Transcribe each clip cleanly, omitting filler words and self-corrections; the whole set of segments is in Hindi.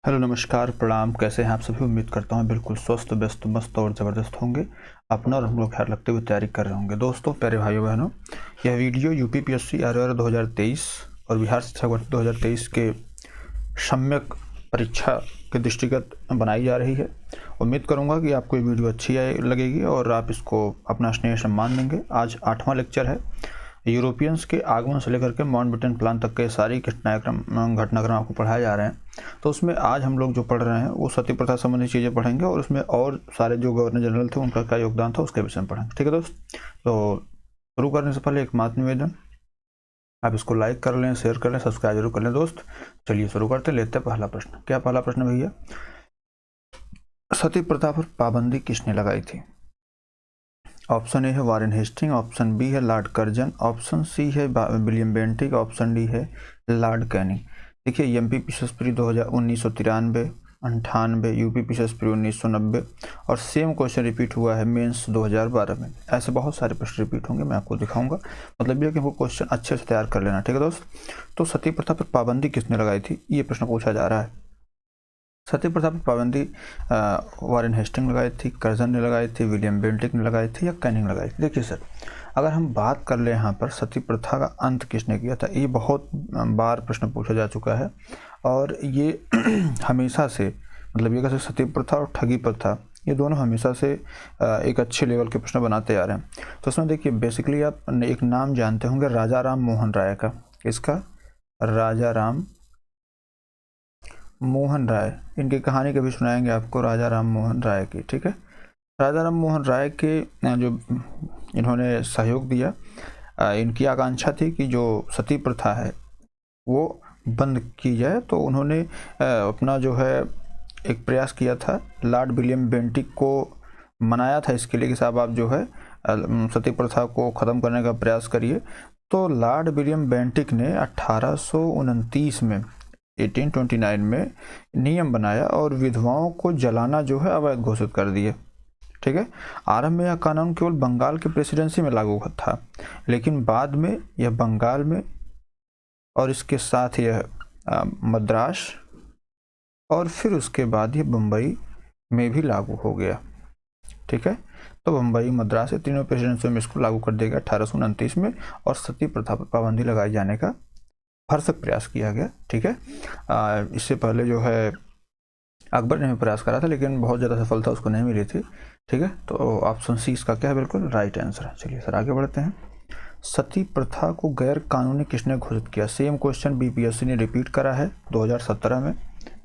हेलो नमस्कार प्रणाम। कैसे हैं आप सभी? उम्मीद करता हूँ बिल्कुल स्वस्थ व्यस्त मस्त और ज़बरदस्त होंगे। अपना और हम लोग ख्याल रखते हुए तैयारी कर रहे होंगे। दोस्तों, प्यारे भाइयों बहनों, यह वीडियो यूपीपीएससी आरआर 2023 और बिहार शिक्षा वर्ष 2023 के सम्यक परीक्षा के दृष्टिगत बनाई जा रही है। उम्मीद करूंगा कि आपको ये वीडियो अच्छी लगेगी और आप इसको अपना स्नेह सम्मान देंगे। आज 8वां लेक्चर है। यूरोपियंस के आगमन से लेकर के माउंटबेटन प्लान तक के सारी घटनाक्रम आपको पढ़ाए जा रहे हैं। तो उसमें आज हम लोग जो पढ़ रहे हैं वो सती प्रथा संबंधी चीज़ें पढ़ेंगे और उसमें और सारे जो गवर्नर जनरल थे उनका क्या योगदान था उसके विषय में पढ़ेंगे। ठीक है दोस्त? तो शुरू करने से पहले एक मात निवेदन, आप इसको लाइक कर लें, शेयर कर लें, सब्सक्राइब जरूर कर लें दोस्त। चलिए शुरू करते, लेते हैं पहला प्रश्न। क्या पहला प्रश्न भैया? सती प्रथा पर पाबंदी किसने लगाई थी? ऑप्शन ए है वारेन हेस्टिंग, ऑप्शन बी है लॉर्ड कर्जन, ऑप्शन सी है विलियम बेंटिक, ऑप्शन डी है लॉर्ड कैनिंग। देखिए, एमपी पीएसपी 1993, 98, यूपी पीएसपी 1990 और सेम क्वेश्चन रिपीट हुआ है मेंस 2012 में। ऐसे बहुत सारे प्रश्न रिपीट होंगे, मैं आपको दिखाऊंगा। मतलब ये कि वो क्वेश्चन अच्छे से तैयार कर लेना। ठीक है दोस्त? तो सती प्रथा पर पाबंदी किसने लगाई थी, ये प्रश्न पूछा जा रहा है। सती प्रथा पर पाबंदी वारेन हेस्टिंग लगाई थी, कर्जन ने लगाई थी, विलियम बेंटिक ने लगाई थी या कैनिंग लगाई थी? देखिए सर, अगर हम बात कर ले यहाँ पर सती प्रथा का अंत किसने किया था, ये बहुत बार प्रश्न पूछा जा चुका है और ये हमेशा से, मतलब ये कह सकते सती प्रथा और ठगी प्रथा ये दोनों हमेशा से एक अच्छे लेवल के प्रश्न बनाते आ रहे हैं। तो उसमें देखिए, बेसिकली आप एक नाम जानते होंगे राजा राम मोहन राय का। इसका राजा राम मोहन राय, इनकी कहानी कभी सुनाएंगे आपको, राजा राम मोहन राय की। ठीक है? राजा राम मोहन राय के जो इन्होंने सहयोग दिया, इनकी आकांक्षा थी कि जो सती प्रथा है वो बंद की जाए। तो उन्होंने अपना जो है एक प्रयास किया था, लॉर्ड विलियम बेंटिक को मनाया था इसके लिए कि साहब आप जो है सती प्रथा को ख़त्म करने का प्रयास करिए। तो लॉर्ड विलियम बेंटिक ने 1829 में 1829 में नियम बनाया और विधवाओं को जलाना जो है अवैध घोषित कर दिए। ठीक है? आरंभ में यह कानून केवल बंगाल की प्रेसिडेंसी में लागू था, लेकिन बाद में यह बंगाल में और इसके साथ यह मद्रास और फिर उसके बाद यह बम्बई में भी लागू हो गया। ठीक है? तो बम्बई, मद्रास, तीनों प्रेसिडेंसियों में इसको लागू कर दिया गया 1829 में और सती प्रथा पर पाबंदी लगाए जाने का भरसक प्रयास किया गया। ठीक है? इससे पहले जो है अकबर ने भी प्रयास करा था, लेकिन बहुत ज़्यादा सफलता उसको नहीं मिली थी। ठीक है? तो ऑप्शन सी इसका क्या है, बिल्कुल राइट आंसर है। चलिए सर आगे बढ़ते हैं। सती प्रथा को गैर कानूनी किसने घोषित किया? सेम क्वेश्चन बीपीएससी ने रिपीट करा है 2017 में,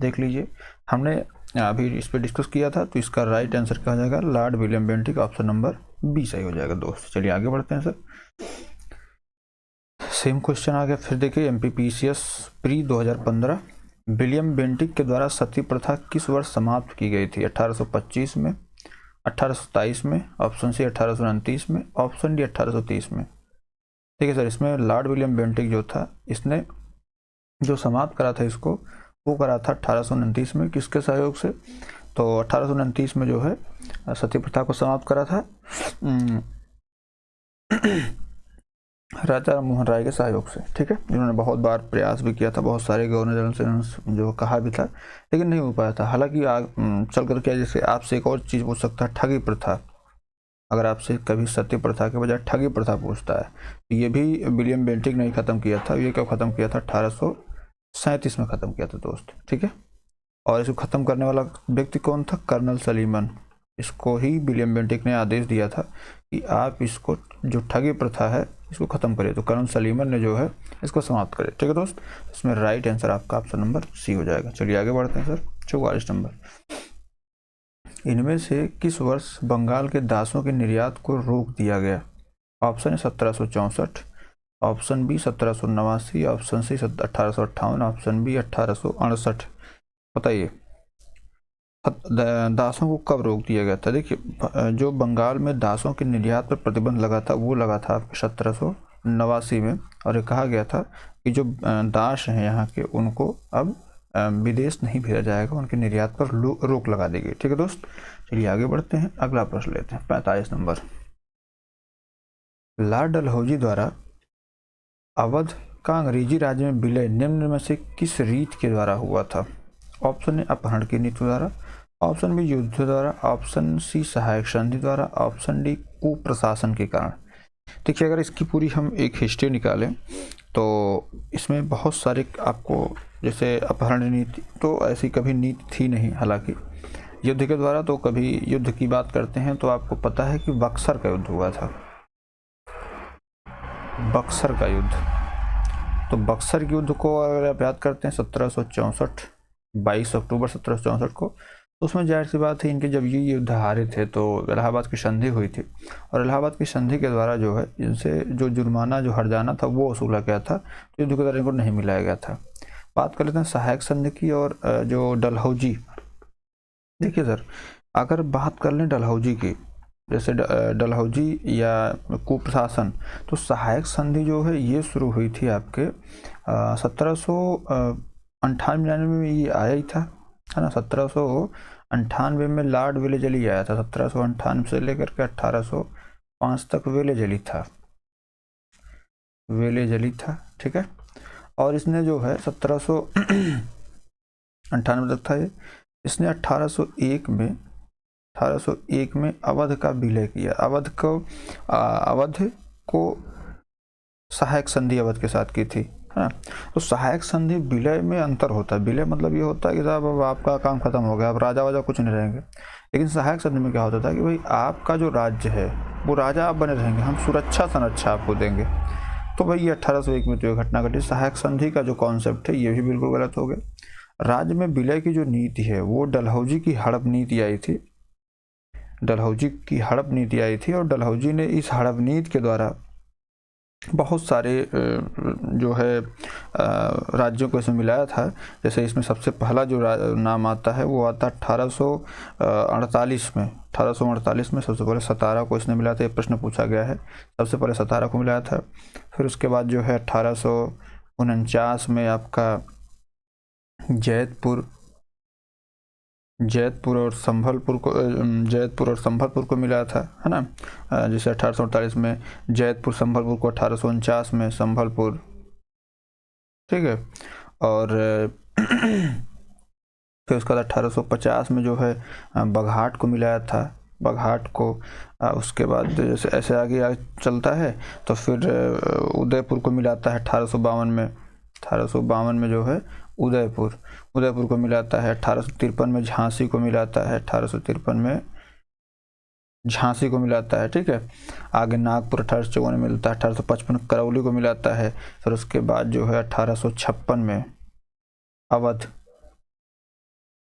देख लीजिए। हमने अभी इस पर डिस्कस किया था, तो इसका राइट आंसर क्या हो जाएगा? Lord William Bentinck, option number B सही हो जाएगा दोस्त। चलिए आगे बढ़ते हैं सर। सेम क्वेश्चन आ गया फिर, देखिए एमपीपीसीएस प्री 2015, विलियम बेंटिक के द्वारा सती प्रथा किस वर्ष समाप्त की गई थी? 1825 में, 1827 में, ऑप्शन सी 1829 में, ऑप्शन डी 1830 में। ठीक है सर, इसमें लॉर्ड विलियम बेंटिक जो था, इसने जो समाप्त करा था इसको, वो करा था 1829 में। किसके सहयोग से? तो 1829 में जो है सती प्रथा को समाप्त करा था राजा राम मोहन राय के सहयोग से। ठीक है? इन्होंने बहुत बार प्रयास भी किया था, बहुत सारे गवर्नर जनरल से इन्होंने जो कहा भी था, लेकिन नहीं हो पाया था। हालांकि चल कर क्या, जैसे आपसे एक और चीज़ पूछ सकता है, ठगी प्रथा। अगर आपसे कभी सती प्रथा के बजाय ठगी प्रथा पूछता है, तो ये भी विलियम बेंटिक ने ख़त्म किया था। ये कब ख़त्म किया था? 1837 में ख़त्म किया था दोस्त। ठीक है? और इसको ख़त्म करने वाला व्यक्ति कौन था? Colonel Sleeman. इसको ही विलियम बेंटिक ने आदेश दिया था कि आप इसको, जो ठगी प्रथा है, इसको ख़त्म करिए। तो कर्नल सलीमन ने जो है इसको समाप्त करे। ठीक है दोस्त? इसमें राइट आंसर आपका ऑप्शन नंबर सी हो जाएगा। चलिए आगे बढ़ते हैं सर। 44 नंबर, इनमें से किस वर्ष बंगाल के दासों के निर्यात को रोक दिया गया? ऑप्शन है 1764, option B 1789, option C 1858, option B 1868। बताइए दासों को कब रोक दिया गया था? देखिए, जो बंगाल में दासों के निर्यात पर प्रतिबंध लगा था वो लगा था 1789 में, और ये कहा गया था कि जो दास हैं यहाँ के, उनको अब विदेश नहीं भेजा जाएगा, उनके निर्यात पर रोक लगा दी गई। ठीक है दोस्त? चलिए आगे बढ़ते हैं, अगला प्रश्न लेते हैं। 45 नंबर, लॉर्ड डलहौजी द्वारा अवध का अंग्रेजी राज्य में विलय निम्न में से किस रीत के द्वारा हुआ था? ऑप्शन ए अपहरण की नीति द्वारा, ऑप्शन बी युद्ध द्वारा, ऑप्शन सी सहायक संधि द्वारा, ऑप्शन डी कुप्रशासन के कारण। देखिए अगर इसकी पूरी हम एक हिस्ट्री निकालें तो इसमें बहुत सारे आपको, जैसे अपहरण नीति तो ऐसी कभी नीति थी नहीं, हालांकि युद्ध के द्वारा तो कभी युद्ध की बात करते हैं तो आपको पता है कि बक्सर का युद्ध हुआ था, बक्सर का युद्ध। तो बक्सर के युद्ध को अगर आप याद करते हैं 1764, 22 अक्टूबर 1764 को, तो उसमें जाहिर सी बात है इनके जब ये युद्ध हारे थे तो इलाहाबाद की संधि हुई थी, और इलाहाबाद की संधि के द्वारा जो है इनसे जो जुर्माना जो हर्जाना था वो वसूला गया था, तो युद्ध के द्वारा इनको नहीं मिलाया गया था। बात कर लेते हैं सहायक संधि की और जो डलहौजी। देखिए सर, अगर बात कर लें डलहौजी की, जैसे डलहौजी या कुप्रशासन, तो सहायक संधि जो है ये शुरू हुई थी आपके 1798 में ये आया ही था, है ना। 1798 में लॉर्ड वेलेजली आया था, 1798 से लेकर के 1805 तक वेलेजली था, वेलेजली था, ठीक है। और इसने जो है 1798 तक था ये, इसने 1801 में अवध का विलय किया। अवध को सहायक संधि अवध के साथ की थी, है ना। तो सहायक संधि विलय में अंतर होता है। विलय मतलब ये होता है कि साहब अब आपका काम खत्म हो गया, अब राजा वाजा कुछ नहीं रहेंगे। लेकिन सहायक संधि में क्या होता था कि भाई आपका जो राज्य है वो राजा आप बने रहेंगे, हम सुरक्षा संरक्षा आपको देंगे। तो भाई ये 1801 में तो ये घटना घटी। सहायक संधि का जो कॉन्सेप्ट है ये भी बिल्कुल गलत हो गया। राज्य में विलय की जो नीति है वो डलहौजी की हड़प नीति आई थी, डलहौजी की हड़प नीति आई थी, और डलहौजी ने इस हड़प नीति के द्वारा बहुत सारे जो है राज्यों को इसमें मिलाया था। जैसे इसमें सबसे पहला जो नाम आता है वो आता 1848 में। 1848 में सबसे पहले सतारा को इसने मिलाया था, ये प्रश्न पूछा गया है, सबसे पहले सतारा को मिलाया था। फिर उसके बाद जो है 1849 में आपका जैतपुर और संभलपुर को मिला था, है ना। जैसे 1848 में जैतपुर, संभलपुर को 1849 में संभलपुर, ठीक है। और फिर उसके बाद 1850 में जो है बघाट को मिलाया था, बघाट को। उसके बाद जैसे ऐसे आगे चलता है तो फिर उदयपुर को मिलाता है 1852 में। 1852 में जो है उदयपुर को मिलाता है। 1853 में झांसी को मिलाता है, 1853 में झांसी को मिलाता है, ठीक है। आगे नागपुर 1854 में मिलता है, 1855 करौली को मिलाता है। फिर उसके बाद जो है 1856 में अवध,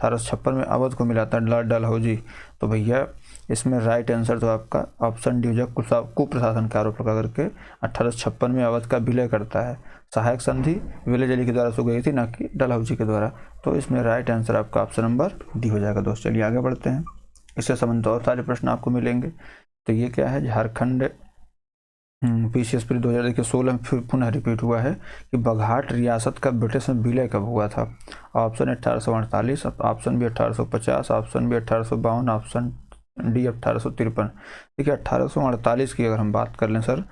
1856 में अवध को मिलाता है डलहौजी। तो भैया इसमें राइट आंसर तो आपका ऑप्शन डी हो, कुप्रशासन का आरोप लगा करके 1856 में अवध का विलय करता है। सहायक संधि वेलेजली के द्वारा शुरू गई थी, ना कि डलहौजी के द्वारा। तो इसमें राइट आंसर आपका ऑप्शन नंबर डी हो जाएगा दोस्त। चलिए आगे बढ़ते हैं, इससे संबंधित और सारे प्रश्न आपको मिलेंगे। तो ये क्या है, झारखंड PCS 2016 में फिर पुनः रिपीट हुआ है कि बघाट रियासत का ब्रिटिश में विलय कब हुआ था। Option 1848, option B 1850, option B 1852, option D 1853। देखिए 1848 की अगर हम बात कर लें सर,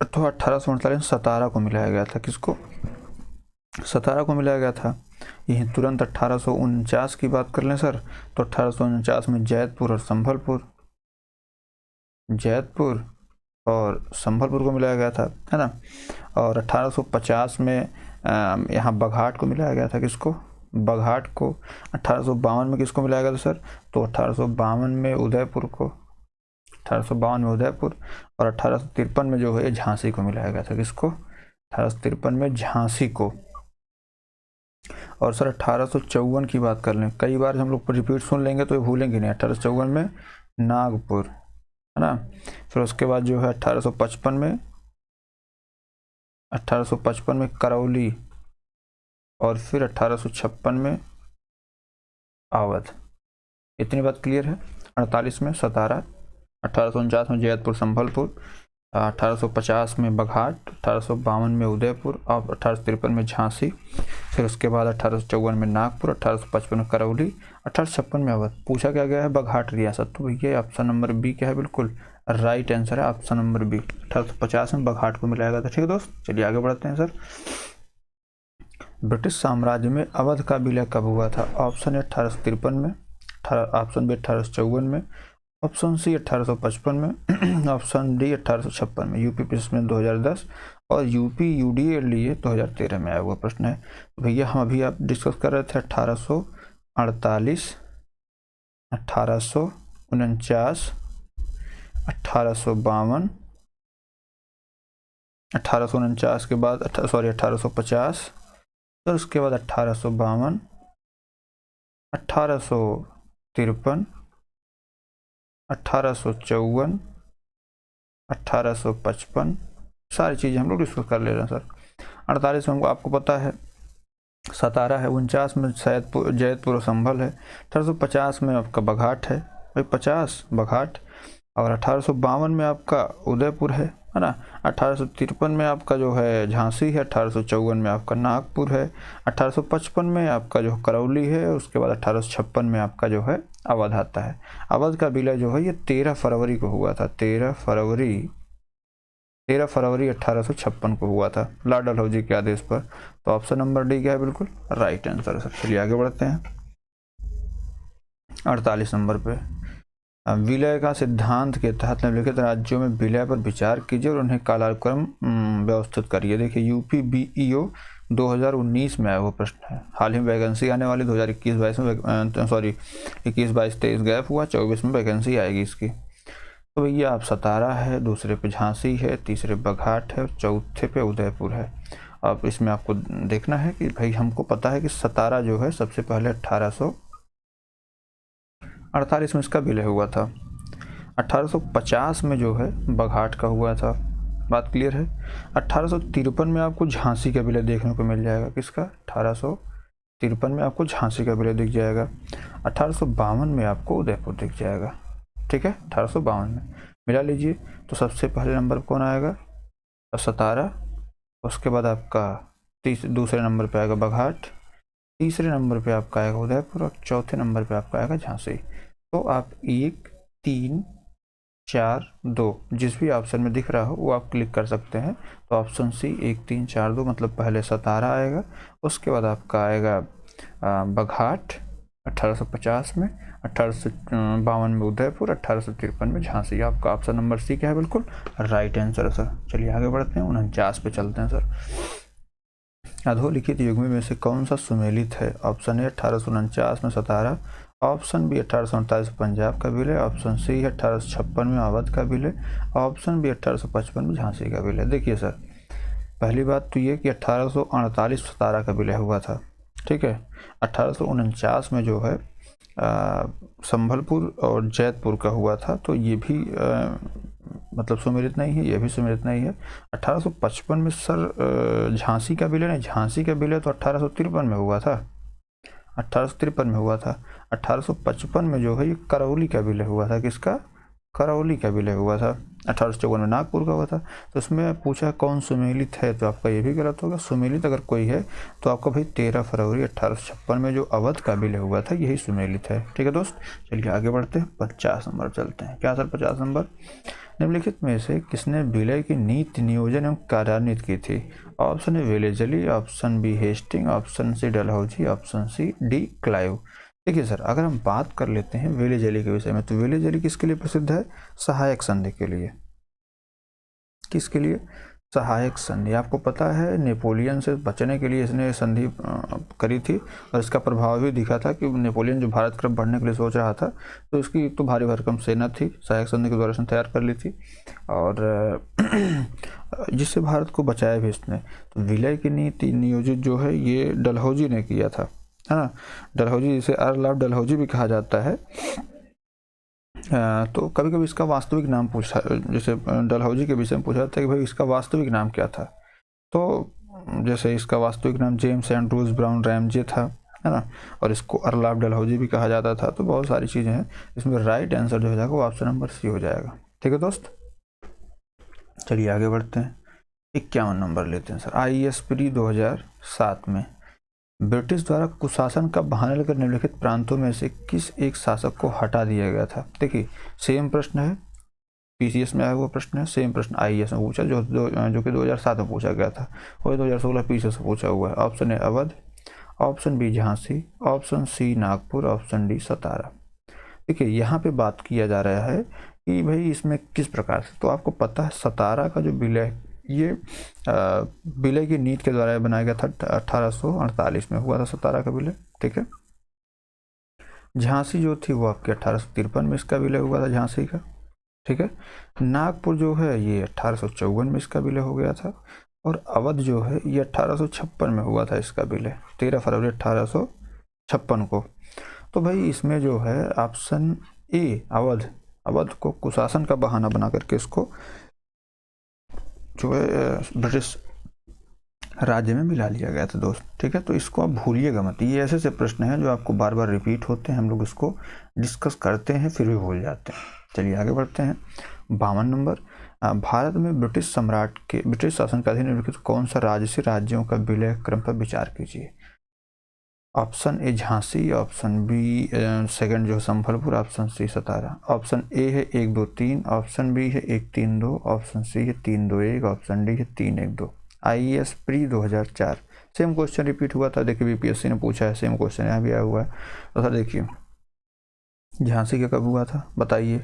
तो 1848 में सतारा को मिलाया गया था। किसको? सतारा को मिलाया गया था। यहीं तुरंत 1849 की बात कर लें सर, तो 1849 में जैतपुर और संभलपुर को मिलाया गया था, है ना। और 1850 में यहाँ बघाट को मिलाया गया था। किसको? बघाट को। 1852 में किसको मिलाया गया था सर? तो 1852 में उदयपुर को, 1852 में उदयपुर। और 1853 में जो है झांसी को मिलाया गया था। किसको? 1853 में झांसी को। और सर 1854 की बात कर लें, कई बार हम लोग रिपीट सुन लेंगे तो ये भूलेंगे नहीं। 1854 में नागपुर, है ना। फिर उसके बाद जो है 1855 में करौली, और फिर 1856 में अवध। इतनी बात क्लियर है। 48 में सतारा, 1849 में जैतपुर संभलपुर, 1850 में बघाट, 1852 में उदयपुर और 1853 में झांसी। फिर उसके बाद 1854 में नागपुर, 1855 में करौली, 1856 में अवध। पूछा क्या गया है? बघाट रियासत। तो भैया ऑप्शन नंबर बी क्या है? बिल्कुल राइट आंसर है ऑप्शन नंबर बी। 1850 में बघाट को मिलाया गया था। ठीक है दोस्त, चलिए आगे बढ़ते हैं सर। ब्रिटिश साम्राज्य में अवध का विलय कब हुआ था? ऑप्शन ए 1853 में, ऑप्शन बी 1854 में, ऑप्शन सी 1855 में, ऑप्शन डी 1856 में। यूपी में 2010 और यूपी यूडीए लिए 2013 में आया हुआ प्रश्न है। तो भैया हम अभी आप डिस्कस कर रहे थे 1848, 1849, 1852, 1849 के बाद 1850, तो उसके बाद 1852, 1853, 1854, 1855, सारी चीज़ें हम लोग डिस्कस कर ले रहे हैं सर। 48 में हमको आपको पता है सतारा है, 49 में सैदपुर जैतपुर और संभल है, 1850 में आपका बघाट है भाई, 50 बघाट, और 1852 में आपका उदयपुर है ना। 1853 में आपका जो है झांसी है, 1854 में आपका नागपुर है, 1855 में आपका जो करौली है, उसके बाद 1856 में आपका जो है अवध आता है। अवध का विलय जो है ये 13 फरवरी को हुआ था, 13 फरवरी 1856 को हुआ था लॉर्ड डलहौजी के आदेश पर। तो ऑप्शन नंबर डी क्या है? बिल्कुल राइट आंसर है सर। चलिए आगे बढ़ते हैं 48 नंबर पे। विलय का सिद्धांत के तहत निम्नलिखित राज्यों में विलय पर विचार कीजिए और उन्हें कालानुक्रम व्यवस्थित करिए। देखिए यूपी बीईओ 2019 में आया वो प्रश्न है। हाल ही में वैकेंसी आने वाली 2021-22 में 21-22-23 गैप हुआ, 24 में वैकेंसी आएगी इसकी। तो भैया आप सतारा है, दूसरे पे झांसी है, तीसरे बघाट है और चौथे पे उदयपुर है। अब इसमें आपको देखना है कि भाई हमको पता है कि सतारा जो है सबसे पहले 1848 में इसका विलय हुआ था। 1850 में जो है बघाट का हुआ था, बात क्लियर है। 1853 में आपको झांसी का विलय देखने को मिल जाएगा। किसका? 1853 में आपको झांसी का विलय दिख जाएगा। 1852 में आपको उदयपुर दिख जाएगा। ठीक है, 1852 में मिला लीजिए। तो सबसे पहले नंबर पर कौन आएगा? सतारा, उसके बाद आपका दूसरे नंबर पे आएगा बघाट, तीसरे नंबर पे आपका आएगा उदयपुर और चौथे नंबर पे आपका आएगा झांसी। तो आप 1, 3, 4, 2 जिस भी ऑप्शन में दिख रहा हो वो आप क्लिक कर सकते हैं। तो ऑप्शन सी 1, 3, 4, 2 मतलब पहले सतारा आएगा, उसके बाद आपका आएगा बघाट 1850 में, 1852 में उदयपुर, 1853 में झांसी। आपका ऑप्शन नंबर सी क्या है? बिल्कुल राइट आंसर है सर। चलिए आगे बढ़ते हैं, 49 पे चलते हैं सर। अधोलिखित युग्मी में से कौन सा सुमेलित है? ऑप्शन ए 1849 में सतारा, ऑप्शन बी 1848 पंजाब का विलय, ऑप्शन सी 1856 में अवध का विलय, ऑप्शन बी 1855 में झांसी का विलय। देखिए सर, पहली बात तो ये कि 1848 सतारा का विलय हुआ था, ठीक है। 1849 में जो है संभलपुर और जैतपुर का हुआ था, तो ये भी मतलब सुमेलित नहीं है, ये भी सुमेलित नहीं है। 1855 में सर झांसी का विलय नहीं, झांसी का विलय तो 1853 में हुआ था, 1853 में हुआ था। 1855 में जो है ये करौली का विलय हुआ था। किसका? करौली का विलय हुआ था। 1854 में नागपुर का हुआ था। तो इसमें पूछा कौन सुमेलित है, तो आपका ये भी गलत होगा। सुमेलित अगर कोई है तो आपका भाई 13 फरवरी 1856 में जो अवध का विलय हुआ था यही सुमेलित है। ठीक है दोस्त, चलिए आगे बढ़ते हैं, 50 नंबर चलते हैं। क्या सर 50 नंबर? निम्नलिखित में से किसने विलय की नीति नियोजन एवं कार्यान्वित की थी? Option A Wellesley, option B Hasting, option C Dalhousie, option C D Clive. देखिए सर, अगर हम बात कर लेते हैं वेलेजली के विषय में, तो वेलेजली किसके लिए प्रसिद्ध है? सहायक संधि के लिए। किसके लिए? सहायक संधि। आपको पता है नेपोलियन से बचने के लिए इसने संधि करी थी और इसका प्रभाव भी दिखा था कि नेपोलियन जो भारत की तरफ बढ़ने के लिए सोच रहा था, तो इसकी तो भारी भरकम सेना थी, सहायक संधि के द्वारा इसने तैयार कर ली थी और जिससे भारत को बचाया भी इसने। तो विलय की नीति नियोजित जो है ये डलहौजी ने किया था, है ना। डलहौजी, जिसे अर्ल ऑफ डलहौजी भी कहा जाता है। तो कभी कभी इसका वास्तविक नाम पूछा, जैसे डलहौजी के विषय में पूछा जाता है कि भाई इसका वास्तविक नाम क्या था, तो जैसे इसका वास्तविक नाम जेम्स एंड्रूज ब्राउन रैमजे था, है ना, और इसको अर्ल ऑफ डलहौजी भी कहा जाता था। तो बहुत सारी चीज़ें हैं, इसमें राइट आंसर जो हो जाएगा वो ऑप्शन नंबर सी हो जाएगा। ठीक है दोस्त, चलिए आगे बढ़ते हैं, 51 नंबर लेते हैं सर। IAS प्री 2007 में ब्रिटिश द्वारा कुशासन का बहाना लेकर निम्नलिखित प्रांतों में से किस एक शासक को हटा दिया गया था? देखिए सेम प्रश्न है, पीसीएस में आया हुआ प्रश्न है, सेम प्रश्न आईएएस में पूछा जो कि 2007 में पूछा गया था, वही 2016 पीसीएस से पूछा हुआ है। Option A Awadh, option B Jhansi, option C Nagpur, option D Satara. देखिए यहाँ पे बात किया जा रहा है कि भाई इसमें किस प्रकार से, तो आपको पता है सतारा का जो विलय, ये विलय की नीति के द्वारा बनाया गया था, 1848 में हुआ था सतारा का विलय, ठीक है। झांसी जो थी वो आपके 1853 में इसका विलय हुआ था झांसी का, ठीक है। नागपुर जो है ये 1854 में इसका विलय हो गया था, और अवध जो है ये 1856 में हुआ था इसका विलय, 13 फरवरी 1856 को। तो भाई इसमें जो है ऑप्शन ए अवध को कुशासन का बहाना बना करके इसको जो है ब्रिटिश राज्य में मिला लिया गया था दोस्त, ठीक है। तो इसको आप भूलिएगा मत, ये ऐसे से प्रश्न हैं जो आपको बार बार रिपीट होते हैं, हम लोग इसको डिस्कस करते हैं फिर भी भूल जाते हैं। चलिए आगे बढ़ते हैं। 52 नंबर, भारत में ब्रिटिश शासन का अधीन निम्नलिखित कौन सा राज्य से राज्यों का विलय क्रम पर विचार कीजिए। Option A Jhansi, option B second जो Sambalpur, option C Satara. Option A है 1 2 3, ऑप्शन बी है 1 3 2, ऑप्शन सी है 3 2 1, ऑप्शन डी है 3 1 2। IAS pre 2004, same question repeat हुआ था, देखिए बीपीएससी ने पूछा है, सेम क्वेश्चन यहाँ भी आया हुआ है। तो सर देखिए झांसी का कब हुआ था बताइए,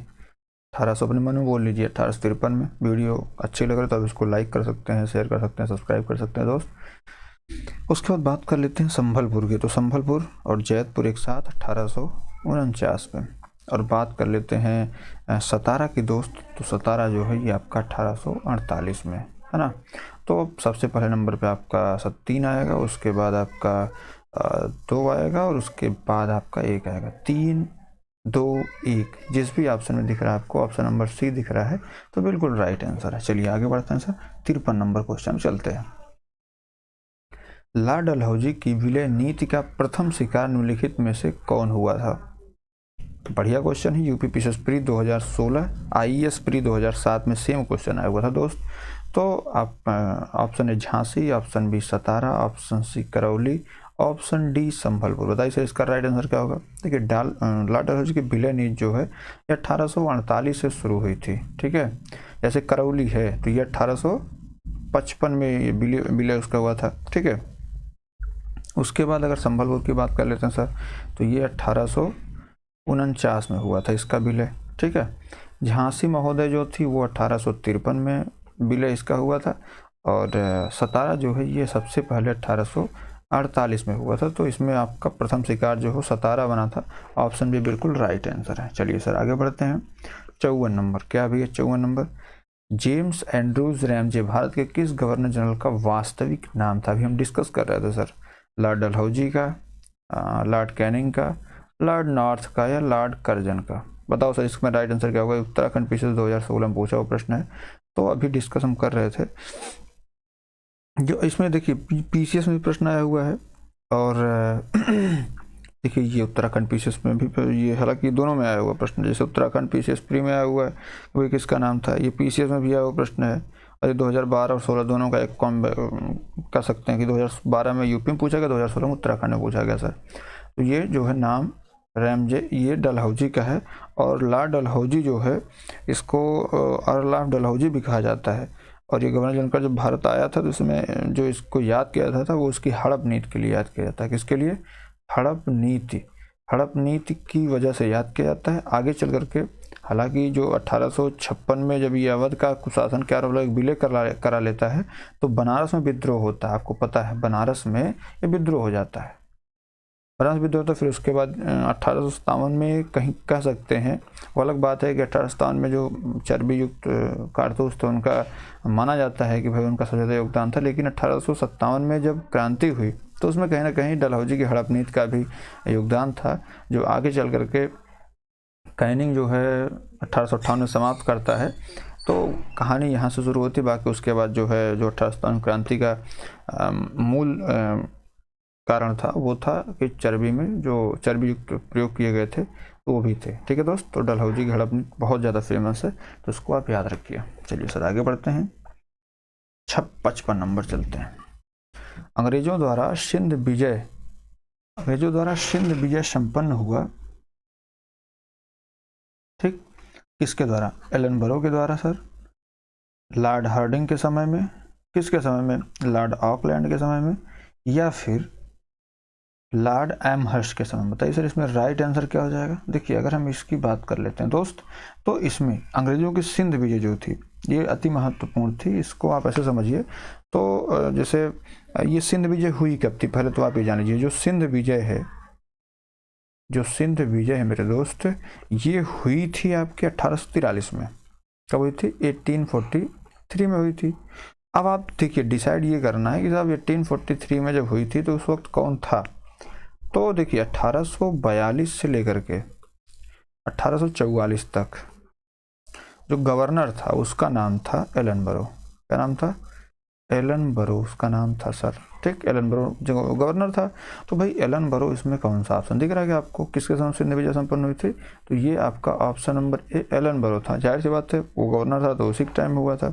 1800 अपने मन में बोल लीजिए, 1853 में। वीडियो अच्छी लग रही तो आप इसको लाइक कर सकते हैं, शेयर कर सकते हैं, सब्सक्राइब कर सकते हैं दोस्त। उसके बाद बात कर लेते हैं संभलपुर की, तो संभलपुर और जैतपुर एक साथ 1849 में। और बात कर लेते हैं सतारा की दोस्त, तो सतारा जो है ये आपका 1848 में, है ना। तो सबसे पहले नंबर पे आपका 3 आएगा, उसके बाद आपका 2 आएगा, और उसके बाद आपका 1 आएगा। 3 2 1 जिस भी ऑप्शन में दिख रहा है आपको, ऑप्शन नंबर सी दिख रहा है, तो बिल्कुल राइट आंसर है। चलिए आगे बढ़ते हैं सर, 53 नंबर क्वेश्चन चलते हैं। लॉर्ड डलहौजी की विलय नीति का प्रथम शिकार निम्नलिखित में से कौन हुआ था। बढ़िया क्वेश्चन है, UP PCS pre 2016, IAS pre 2007 में सेम क्वेश्चन आया हुआ था दोस्त। तो आप option A Jhansi, option B Satara, option C Karauli, option D Sambalpur. बताइए सर इसका राइट आंसर क्या होगा। देखिए लॉर्ड डलहौजी की विलय नीति जो है ये 1848 से शुरू हुई थी, ठीक है। जैसे करौली है तो ये 1855 में ये विलय उसका हुआ था, ठीक है। उसके बाद अगर संभलपुर की बात कर लेते हैं सर, तो ये 1849 में हुआ था इसका विलय, ठीक है। झांसी महोदय जो थी वो 1853 में विलय इसका हुआ था, और सतारा जो है ये सबसे पहले 1848 में हुआ था। तो इसमें आपका प्रथम शिकार जो हो सतारा बना था, ऑप्शन भी बिल्कुल राइट आंसर है। चलिए सर आगे बढ़ते हैं। 54 नंबर, क्या भैया 54 number, James Andrews Ramsay Bharat के किस गवर्नर जनरल का वास्तविक नाम था। अभी हम डिस्कस कर रहे थे सर, लॉर्ड डलहौजी का, लॉर्ड कैनिंग का, लॉर्ड नॉर्थ का, या लॉर्ड कर्जन का। बताओ सर इसमें राइट आंसर क्या होगा। उत्तराखंड पीसीएस 2016 में पूछा हुआ प्रश्न है, तो अभी डिस्कस हम कर रहे थे। जो इसमें देखिए पीसीएस में भी प्रश्न आया हुआ है, और देखिए ये उत्तराखंड पीसीएस में भी, ये हालांकि दोनों में आया हुआ प्रश्न, जैसे उत्तराखंड पीसीएस प्री में आया हुआ है वही किसका नाम था, ये पीसीएस में भी आया हुआ प्रश्न है। और 2012 और 16 दोनों का एक कॉम कर सकते हैं कि 2012 में यूपी में पूछा गया, 2016 में उत्तराखंड में पूछा गया सर। तो ये जो है नाम रैमजे ये डलहौजी का है, और लॉर्ड डलहौजी जो है इसको अर्ल ऑफ डलहौजी भी कहा जाता है। और ये गवर्नर जनरल जब भारत आया था तो इसमें जो इसको याद किया जाता था वो उसकी हड़प नीति के लिए याद किया जाता है। किसके लिए, हड़प नीति की वजह से याद किया जाता है। आगे चल करके हालांकि जो 1856 में जब ये अवध का कुशासन के आरोप विलय करा लेता है तो बनारस में विद्रोह होता है, आपको पता है बनारस में ये विद्रोह हो जाता है, बनारस विद्रोह होता है। फिर उसके बाद 1857 में कहीं कह सकते हैं, वो अलग बात है कि 1857 में जो चर्बी युक्त कारतूस थे उनका माना जाता है कि भाई उनका सबसे ज़्यादा योगदान था, लेकिन 1857 में जब क्रांति हुई तो उसमें कहीं ना कहीं डलहौजी की हड़प नीति का भी योगदान था, जो आगे चल करके कैनिंग जो है 1858 में समाप्त करता है। तो कहानी यहाँ से शुरू होती, बाकी उसके बाद जो है जो 1857 क्रांति का मूल कारण था वो था कि चर्बी में जो चर्बी युक्त प्रयोग किए गए थे तो वो भी थे, ठीक है दोस्त। तो डलहौजी की हड़प नीति बहुत ज़्यादा फेमस है, तो उसको आप याद रखिए। चलिए सर आगे बढ़ते हैं, 55 नंबर चलते हैं। अंग्रेजों द्वारा सिंध विजय संपन्न हुआ, ठीक। किसके द्वारा? एलन बरो के द्वारा सर, लॉर्ड हार्डिंग के समय में, किसके समय में? लॉर्ड ऑकलैंड के समय में, या फिर लॉर्ड एमहर्स्ट के समय। बताइए सर इसमें राइट आंसर क्या हो जाएगा? देखिए अगर हम इसकी बात कर लेते हैं दोस्त, तो इसमें अंग्रेजों की सिंध विजय जो थी ये अति महत्वपूर्ण थी। इसको आप ऐसे समझिए, तो जैसे ये सिंध विजय हुई कब थी, पहले तो आप ये जान लीजिए। जो सिंध विजय है, जो सिंध विजय है मेरे दोस्त, ये हुई थी आपके 1843 में। कब हुई थी? 1843 में हुई थी। अब आप देखिए डिसाइड ये करना है कि साहब 1843 में जब हुई थी तो उस वक्त कौन था। तो देखिए 1842 से लेकर के 1844 तक जो गवर्नर था उसका नाम था एलन बरो। क्या नाम था? एलन बरो उसका नाम था सर, ठीक। एलन बरो जो गवर्नर था। तो भाई एलन बरो इसमें कौन सा ऑप्शन दिख रहा है कि आपको? किसके समय सिंध विजय संपन्न हुई थी? तो ये आपका ऑप्शन नंबर ए एलन बरो था। जाहिर सी बात है वो गवर्नर था तो उसी के टाइम हुआ था।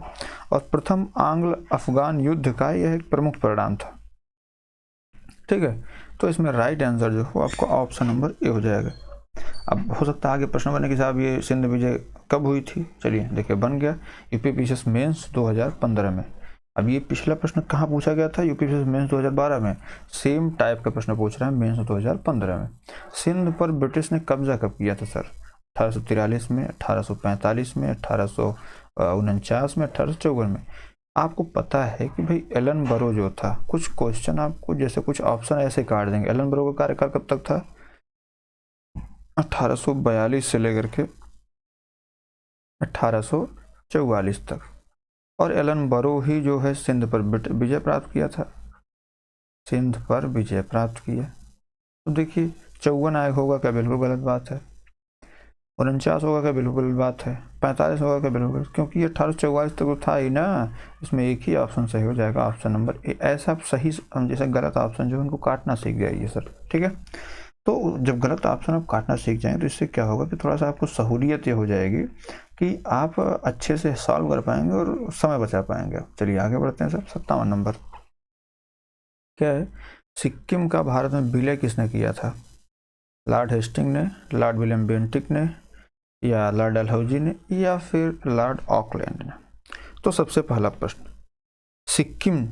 और प्रथम आंग्ल अफगान युद्ध का यह एक प्रमुख परिणाम था, ठीक है। तो इसमें राइट आंसर जो हो आपको ऑप्शन नंबर ए हो जाएगा। अब हो सकता है आगे प्रश्न बने कि साहब ये सिंध विजय कब हुई थी। चलिए देखिए बन गया यूपीपीसीएस मेंस 2015 में। अब ये पिछला प्रश्न कहाँ पूछा गया था? यूपीपीसीएस मेंस 2012 में। सेम टाइप का प्रश्न पूछ रहा है मेंस 2015 में। सिंध पर ब्रिटिश ने कब्जा कब किया था सर? 1843 में, 1845 में, 1849 में, 1854 में। आपको पता है कि भाई एलन बरो जो था, कुछ क्वेश्चन आपको जैसे कुछ ऑप्शन ऐसे काट देंगे। एलन बरो का कार्यकाल कब तक था? 1842 से लेकर के 1844 तक। और एलन बरो ही जो है सिंध पर विजय प्राप्त किया था, सिंध पर विजय प्राप्त किया। तो देखिए 54 आयोग होगा क्या? बिल्कुल गलत बात है। 49 होगा क्या? बिल्कुल गलत बात है। 45 होगा क्या? बिल्कुल, क्योंकि ये 1844 तक तो था ही ना। इसमें एक ही ऑप्शन सही हो जाएगा, ऑप्शन नंबर ए। ऐसा सही जैसे गलत ऑप्शन जो है उनको काटना सीख जाइए सर, ठीक है। तो जब गलत ऑप्शन आप काटना सीख जाएं तो इससे क्या होगा कि थोड़ा सा आपको सहूलियत ये हो जाएगी कि आप अच्छे से सॉल्व कर पाएंगे और समय बचा पाएंगे। चलिए आगे बढ़ते हैं सर। 57 नंबर क्या है? सिक्किम का भारत में विलय किसने किया था? लॉर्ड हेस्टिंग ने, लॉर्ड विलियम बेंटिक ने, या लॉर्ड डलहौजी ने, या फिर लॉर्ड ऑकलैंड ने। तो सबसे पहला प्रश्न, सिक्किम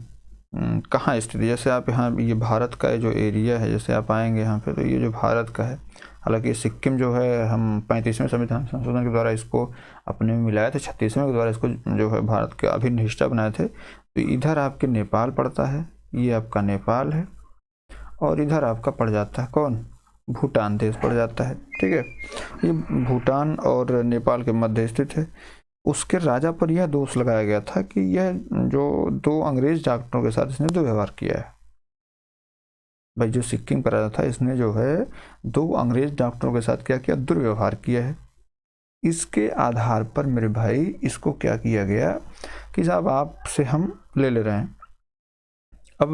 कहाँ स्थित है? जैसे आप यहाँ ये भारत का जो एरिया है, जैसे आप आएंगे यहाँ पे तो ये जो भारत का है, हालांकि सिक्किम जो है हम 35वें संविधान संशोधन के द्वारा इसको अपने में मिलाए थे, 36वें के द्वारा इसको जो है भारत के अभिन्न हिस्सा बनाए थे। तो इधर आपके नेपाल पड़ता है, ये आपका नेपाल है, और इधर आपका पड़ जाता है कौन? भूटान देश पड़ जाता है, ठीक है। ये भूटान और नेपाल के मध्य स्थित है। उसके राजा पर यह दोष लगाया गया था कि यह जो 2 अंग्रेज डॉक्टरों के साथ इसने दुर्व्यवहार किया है। भाई जो सिक्किम का राजा था इसने जो है 2 अंग्रेज डॉक्टरों के साथ क्या किया? दुर्व्यवहार किया है। इसके आधार पर मेरे भाई इसको क्या किया गया कि साहब आपसे हम ले रहे हैं। अब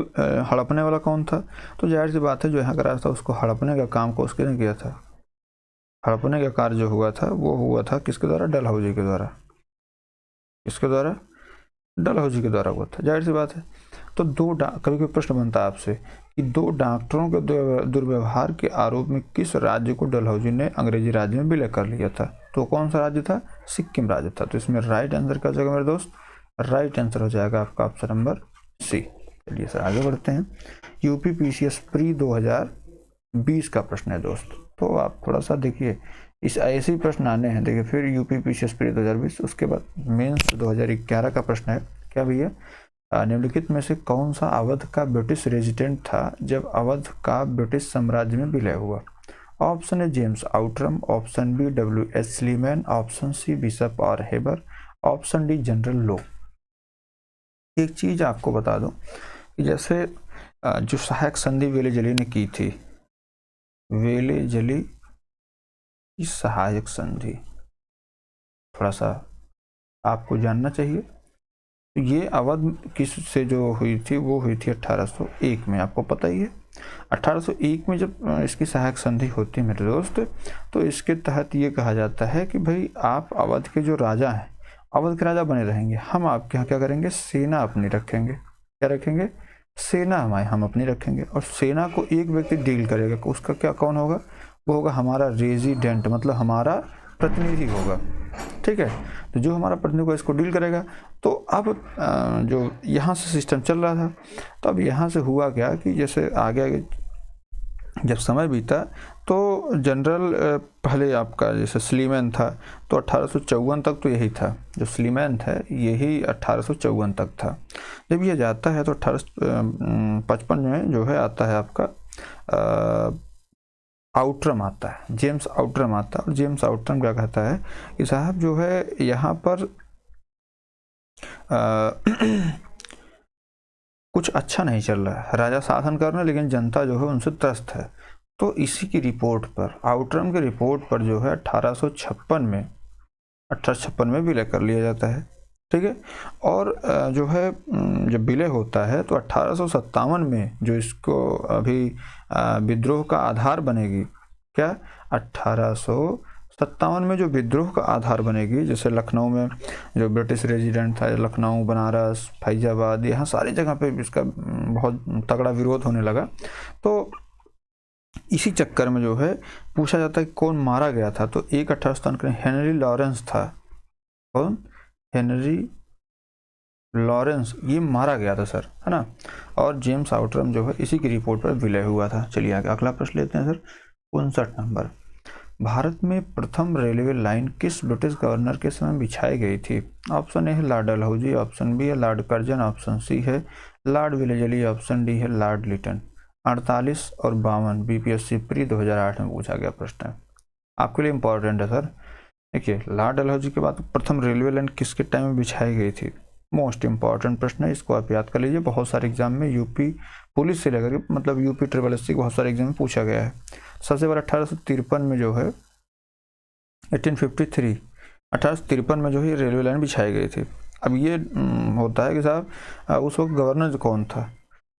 हड़पने वाला कौन था? तो जाहिर सी बात है जो यहाँ का राजा था उसको हड़पने का काम को उसके ने किया था। हड़पने का कार्य जो हुआ था वो हुआ था किसके द्वारा? डलहौजी के द्वारा। किसके द्वारा? डलहौजी के द्वारा हुआ था। जाहिर सी बात है। तो कभी कोई प्रश्न बनता है आपसे कि 2 डॉक्टरों के दुर्व्यवहार के आरोप में किस राज्य को डलहौजी ने अंग्रेजी राज्य में विलय कर लिया था? तो कौन सा राज्य था? सिक्किम राज्य था। तो इसमें राइट आंसर क्या हो जाएगा मेरे दोस्त? राइट आंसर हो जाएगा आपका ऑप्शन नंबर सी। चलिए सर आगे बढ़ते हैं। यूपीपीसीएस प्री 2020 का प्रश्न है दोस्त, तो आप थोड़ा सा देखिए, इस ऐसे ही प्रश्न आने हैं। देखिए फिर यूपीपीसीएस प्री 2020, उसके बाद मेंस 2011 का प्रश्न है। क्या भैया? निम्नलिखित में से कौन सा अवध का ब्रिटिश रेजिडेंट था जब अवध का ब्रिटिश साम्राज्य में विलय हुआ? Option A James Outram, option B W.H. Sleeman, option C Bishop और Heber, option D General Low. एक चीज आपको बता दूं कि जैसे जो सहायक संधि वेले जली ने की थी, वेले जली की सहायक संधि थोड़ा सा आपको जानना चाहिए। तो ये अवध किस से जो हुई थी वो हुई थी 1801 में, आपको पता ही है। 1801 में जब इसकी सहायक संधि होती है मेरे दोस्त, तो इसके तहत ये कहा जाता है कि भाई आप अवध के जो राजा हैं, अवध के राजा बने रहेंगे, हम आपके यहाँ क्या करेंगे? सेना अपनी रखेंगे। क्या रखेंगे? सेना हम अपनी रखेंगे। और सेना को एक व्यक्ति डील करेगा, उसका क्या कौन होगा? वो होगा हमारा रेजिडेंट, मतलब हमारा प्रतिनिधि होगा, ठीक है। तो जो हमारा प्रतिनिधि होगा इसको डील करेगा। तो अब जो यहाँ से सिस्टम चल रहा था, तो अब यहाँ से हुआ क्या कि जैसे आगे आगे जब समय बीता तो जनरल पहले आपका जैसे स्लीमैन था तो 1854 तक तो यही था, जो स्लीमैन था यही 1854 तक था। जब ये जाता है तो 1855 में जो है आता है आपका आउट्रम आता है, जेम्स आउट्रम आता है। और जेम्स आउट्रम क्या कहता है कि साहब जो है यहाँ पर कुछ अच्छा नहीं चल रहा है, राजा शासन कर रहे हैं लेकिन जनता जो है उनसे त्रस्त है। तो इसी की रिपोर्ट पर, आउट्रम की रिपोर्ट पर जो है 1856 में विलय कर लिया जाता है, ठीक है। और जो है जब विलय होता है तो 1857 में जो इसको अभी विद्रोह का आधार बनेगी, क्या 1857 में जो विद्रोह का आधार बनेगी, जैसे लखनऊ में जो ब्रिटिश रेजिडेंट था, लखनऊ, बनारस, फैजाबाद, यहाँ सारी जगह पे इसका बहुत तगड़ा विरोध होने लगा। तो इसी चक्कर में जो है पूछा जाता है कि कौन मारा गया था। तो एक 1857 का हेनरी लॉरेंस था। कौन? हेनरी लॉरेंस, ये मारा गया था सर, है ना। और जेम्स आउट्रम जो है इसी की रिपोर्ट पर विलय हुआ था। चलिए आगे अगला प्रश्न लेते हैं सर, 59 नंबर। भारत में प्रथम रेलवे लाइन किस ब्रिटिश गवर्नर के समय बिछाई गई थी? ऑप्शन ए है लॉर्ड डलहौजी, ऑप्शन बी है लॉर्ड कर्जन, ऑप्शन सी है लॉर्ड विलेजली, ऑप्शन डी है लॉर्ड लिटन। 48 और 52 बीपीएससी प्री 2008 में पूछा गया प्रश्न है, आपके लिए इंपॉर्टेंट है सर। देखिए लॉर्ड डलहौजी के बाद प्रथम रेलवे लाइन किसके टाइम में बिछाई गई थी? मोस्ट इंपॉर्टेंट प्रश्न है, इसको आप याद कर लीजिए। बहुत सारे एग्जाम में यूपी पुलिस से लेकर के मतलब यूपी SSS बहुत सारे एग्जाम में पूछा गया है। सबसे बड़ा 1853 में जो है 1853 में जो है रेलवे लाइन बिछाई गई थी। अब ये होता है कि साहब उस वक्त गवर्नर कौन था?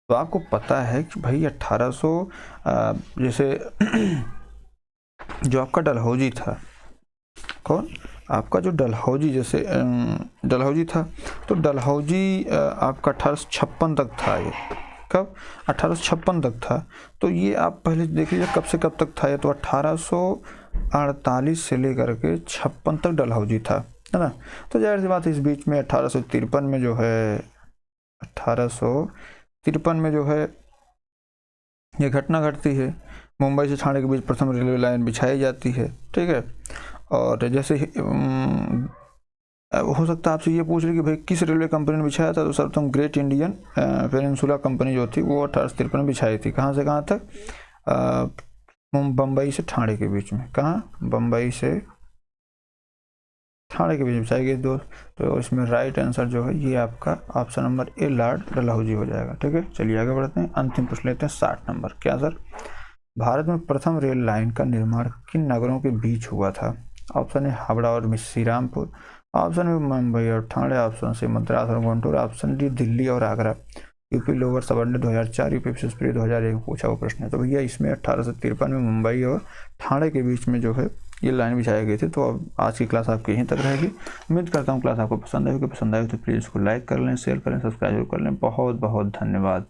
तो आपको पता है कि भाई 1800 जैसे जो आपका डलहौजी था, कौन? आपका जो डलहौजी, जैसे डलहौजी था, तो डलहौजी आपका 1856 तक था। ये कब? 1856 तक था। तो ये आप पहले देख लीजिए कब से कब तक था। ये तो 1848 से लेकर के 56 तक डलहौजी था, है ना। तो जाहिर सी बात है इस बीच में 1853 में जो है 1853 में जो है ये घटना घटती है, मुंबई से ठाणे के बीच प्रथम रेलवे लाइन बिछाई जाती है, ठीक है। और जैसे हो सकता है आपसे ये पूछ रहे कि भाई किस रेलवे कंपनी ने बिछाया था? तो सर्वप्रथम ग्रेट इंडियन पेनिनसुला कंपनी जो थी वो 1853 में बिछाई थी। कहाँ से कहाँ तक? बम्बई से ठाणे के बीच में। कहाँ? बम्बई से ठाणे के बीच में बिछाई गई दोस्त। तो इसमें राइट आंसर जो है ये आपका option number A Lord Dalhousie हो जाएगा, ठीक है। चलिए आगे बढ़ते हैं, अंतिम प्रश्न लेते हैं 60 नंबर। क्या सर? भारत में प्रथम रेल लाइन का निर्माण किन नगरों के बीच हुआ था? ऑप्शन ए हावड़ा और श्रीरामपुर, ऑप्शन बी मुंबई और ठाणे, ऑप्शन सी मद्रास और गुंटूर, ऑप्शन डी दिल्ली और Agra. UP lower subordinate 2004, UP SSS 2001 में पूछा हुआ प्रश्न है। तो भैया इसमें 1853 में मुंबई और ठाणे के बीच में जो है ये लाइन बिछाई गई थी। तो अब आज की क्लास आपकी यहीं तक रहेगी। उम्मीद करता हूँ क्लास आपको पसंद आई होगी। पसंद आई हो तो प्लीज़ इसको लाइक कर लें, शेयर करें, सब्सक्राइब कर लें। बहुत बहुत धन्यवाद।